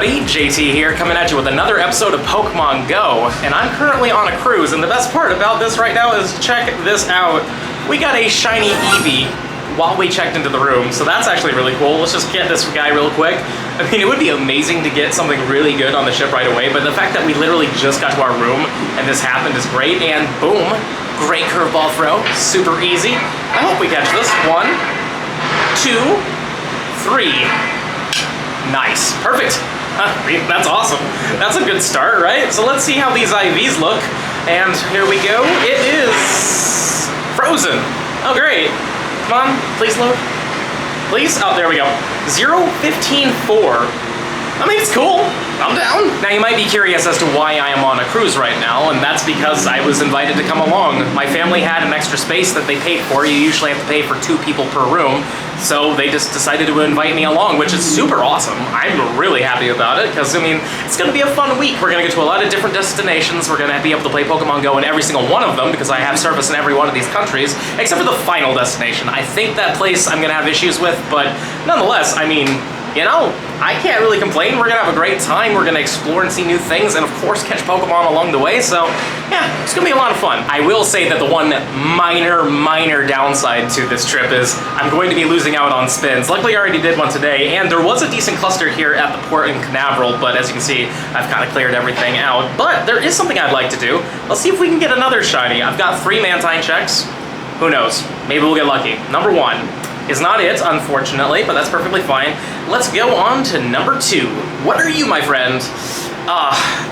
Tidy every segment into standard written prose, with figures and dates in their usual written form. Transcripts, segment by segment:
everybody, JT here, coming at you with another episode of Pokemon Go, and I'm currently on a cruise, and the best part about this right now is check this out. We got a shiny Eevee while we checked into the room, so that's actually really cool. Let's just get this guy real quick. I mean, it would be amazing to get something really good on the ship right away, but the fact that we literally just got to our room and this happened is great, and boom, great curveball throw, super easy. I hope we catch this. 1, 2, 3. Nice, perfect. That's awesome. That's a good start, right? So let's see how these IVs look. And here we go. It is frozen. Oh, great. Come on, please load. Please? Oh, there we go. 0-15-4. I mean, it's cool. I'm down. Now, you might be curious as to why I am on a cruise right now, and that's because I was invited to come along. My family had an extra space that they paid for. You usually have to pay for 2 people per room, so they just decided to invite me along, which is super awesome. I'm really happy about it, because, I mean, it's going to be a fun week. We're going to get to a lot of different destinations. We're going to be able to play Pokemon Go in every single one of them, because I have service in every one of these countries, except for the final destination. I think that place I'm going to have issues with, but nonetheless, I mean, you know, I can't really complain. We're gonna have a great time. We're gonna explore and see new things, and of course catch Pokemon along the way, so yeah, it's gonna be a lot of fun. I will say that the one minor downside to this trip is I'm going to be losing out on spins. Luckily I already did one today, and there was a decent cluster here at the port in Canaveral, but as you can see, I've kind of cleared everything out. But there is something I'd like to do. Let's see if we can get another shiny. I've got 3 Mantine checks. Who knows? Maybe we'll get lucky. Number 1 is not it, unfortunately, but that's perfectly fine. Let's go on to number 2. What are you, my friend?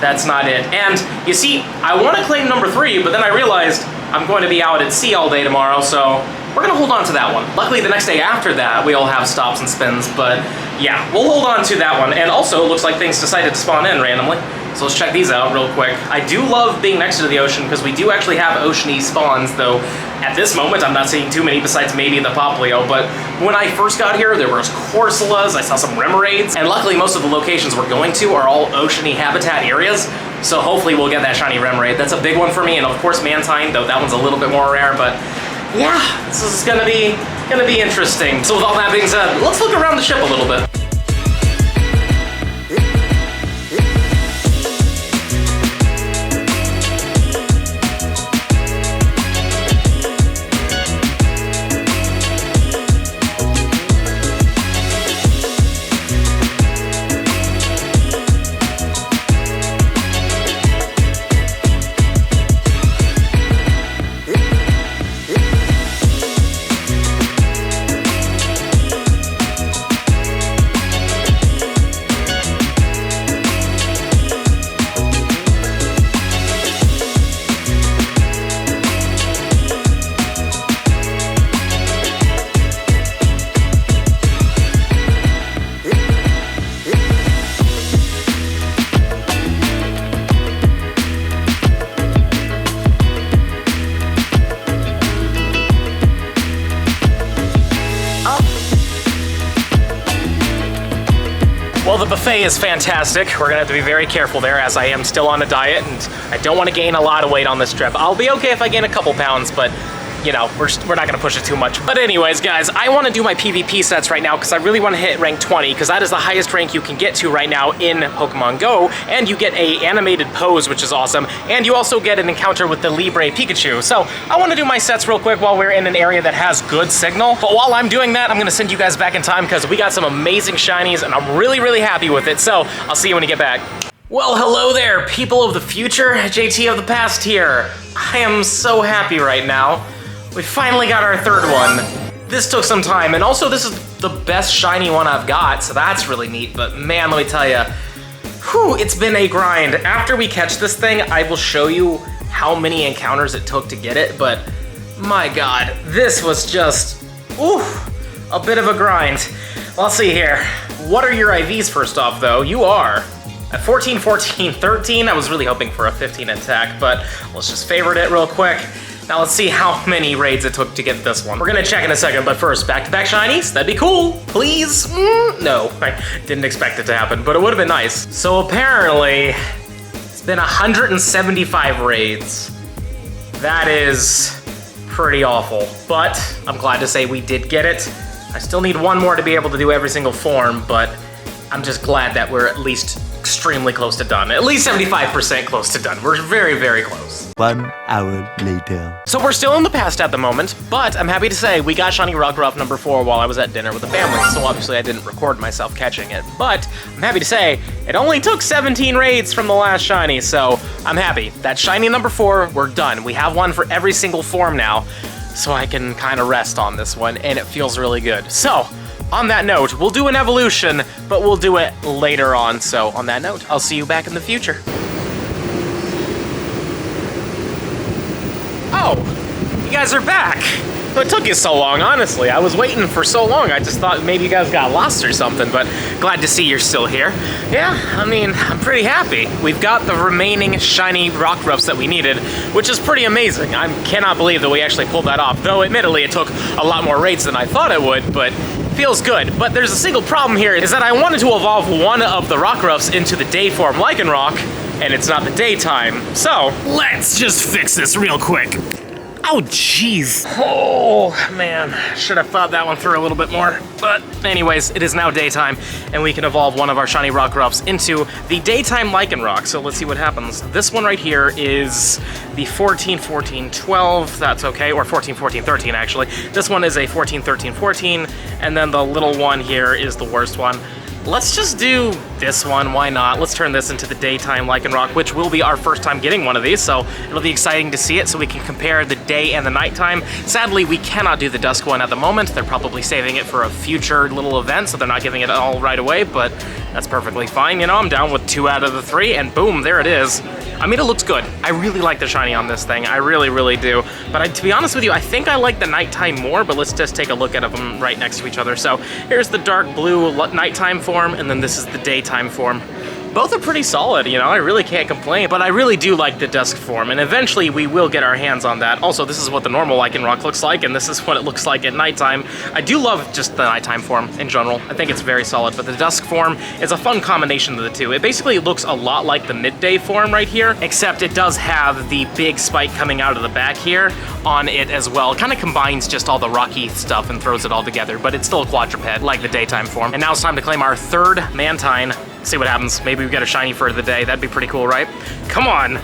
That's not it. And you see, I want to claim number 3, but then I realized I'm going to be out at sea all day tomorrow, so we're gonna hold on to that one. Luckily, the next day after that, we all have stops and spins, but yeah, we'll hold on to that one. And also, it looks like things decided to spawn in randomly. So let's check these out real quick. I do love being next to the ocean because we do actually have oceany spawns, though at this moment I'm not seeing too many besides maybe the Poplio, but when I first got here there was Corsolas, I saw some Remoraid's, and luckily most of the locations we're going to are all oceany habitat areas, so hopefully we'll get that shiny Remoraid. That's a big one for me, and of course Mantine, though that one's a little bit more rare, but yeah, this is gonna be interesting. So with all that being said, let's look around the ship a little bit. Well, the buffet is fantastic. We're gonna have to be very careful there as I am still on a diet and I don't want to gain a lot of weight on this trip. I'll be okay if I gain a couple pounds, but you know, we're not gonna push it too much. But anyways, guys, I wanna do my PvP sets right now because I really wanna hit rank 20 because that is the highest rank you can get to right now in Pokemon Go, and you get a animated pose, which is awesome, and you also get an encounter with the Libre Pikachu. So I wanna do my sets real quick while we're in an area that has good signal. But while I'm doing that, I'm gonna send you guys back in time because we got some amazing shinies and I'm really happy with it. So I'll see you when you get back. Well, hello there, people of the future, JT of the past here. I am so happy right now. We finally got our 3rd one. This took some time, and also this is the best shiny one I've got, so that's really neat, but man, let me tell you, it's been a grind. After we catch this thing, I will show you how many encounters it took to get it, but my God, this was just, a bit of a grind. Let's see here. What are your IVs first off, though? You are at 14, 14, 13. I was really hoping for a 15 attack, but let's just favorite it real quick. Now let's see how many raids it took to get this one. We're gonna check in a second, but first, back-to-back shinies? That'd be cool, please? No, I didn't expect it to happen, but it would've been nice. So apparently, it's been 175 raids. That is pretty awful, but I'm glad to say we did get it. I still need one more to be able to do every single form, but I'm just glad that we're at least extremely close to done. At least 75% close to done. We're very, very close. 1 hour later. So we're still in the past at the moment, but I'm happy to say we got Shiny Rockruff number 4 while I was at dinner with the family, so obviously I didn't record myself catching it. But I'm happy to say it only took 17 raids from the last Shiny, so I'm happy. That Shiny number 4, we're done. We have one for every single form now, so I can kind of rest on this one, and it feels really good. So, on that note, we'll do an evolution, but we'll do it later on. So on that note, I'll see you back in the future. Oh, you guys are back. It took you so long, honestly. I was waiting for so long. I just thought maybe you guys got lost or something, but glad to see you're still here. Yeah, I mean, I'm pretty happy. We've got the remaining Shiny Rockruffs that we needed, which is pretty amazing. I cannot believe that we actually pulled that off, though admittedly it took a lot more raids than I thought it would, but feels good. But there's a single problem here, is that I wanted to evolve one of the Rockruffs into the day form Lycanroc, and it's not the daytime. So, let's just fix this real quick. Oh, jeez. Oh, man. Should have thought that one through a little bit more. But anyways, it is now daytime, and we can evolve one of our Shiny Rockruffs into the daytime Lycanroc. So let's see what happens. This one right here is the 14, 14, 12. That's okay. Or 14, 14, 13, actually. This one is a 14, 13, 14. And then the little one here is the worst one. Let's just do this one, why not? Let's turn this into the daytime Lycanroc, which will be our first time getting one of these, so it'll be exciting to see it so we can compare the day and the nighttime. Sadly, we cannot do the dusk one at the moment. They're probably saving it for a future little event, so they're not giving it all right away, but that's perfectly fine. You know, I'm down with 2 out of the 3, and boom, there it is. I mean, it looks good. I really like the shiny on this thing. I really, really do. But to be honest with you, I think I like the nighttime more, but let's just take a look at them right next to each other. So here's the dark blue nighttime form, and then this is the daytime form. Both are pretty solid, you know, I really can't complain, but I really do like the dusk form, and eventually we will get our hands on that. Also, this is what the normal Lycanroc looks like, and this is what it looks like at nighttime. I do love just the nighttime form in general. I think it's very solid, but the dusk form is a fun combination of the two. It basically looks a lot like the midday form right here, except it does have the big spike coming out of the back here on it as well. It kind of combines just all the rocky stuff and throws it all together, but it's still a quadruped like the daytime form. And now it's time to claim our 3rd Mantine. See what happens. Maybe we get a shiny for the day. That'd be pretty cool, right? Come on.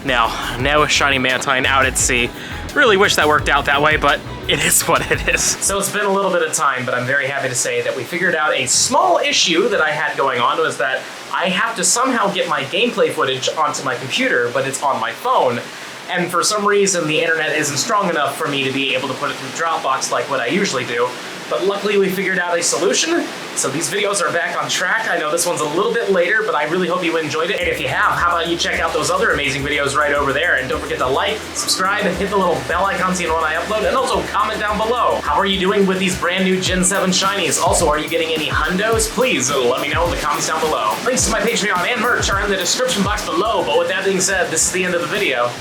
Now a shiny Mantine out at sea. Really wish that worked out that way, but it is what it is. So it's been a little bit of time, but I'm very happy to say that we figured out a small issue that I had going on, was that I have to somehow get my gameplay footage onto my computer, but it's on my phone. And for some reason, the internet isn't strong enough for me to be able to put it through Dropbox like what I usually do. But luckily we figured out a solution, so these videos are back on track. I know this one's a little bit later, but I really hope you enjoyed it. And if you have, how about you check out those other amazing videos right over there, and don't forget to like, subscribe, and hit the little bell icon so you know when I upload, and also comment down below. How are you doing with these brand new Gen 7 Shinies? Also, are you getting any hundos? Please let me know in the comments down below. Links to my Patreon and merch are in the description box below, but with that being said, this is the end of the video.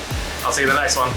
I'll see you in the next one.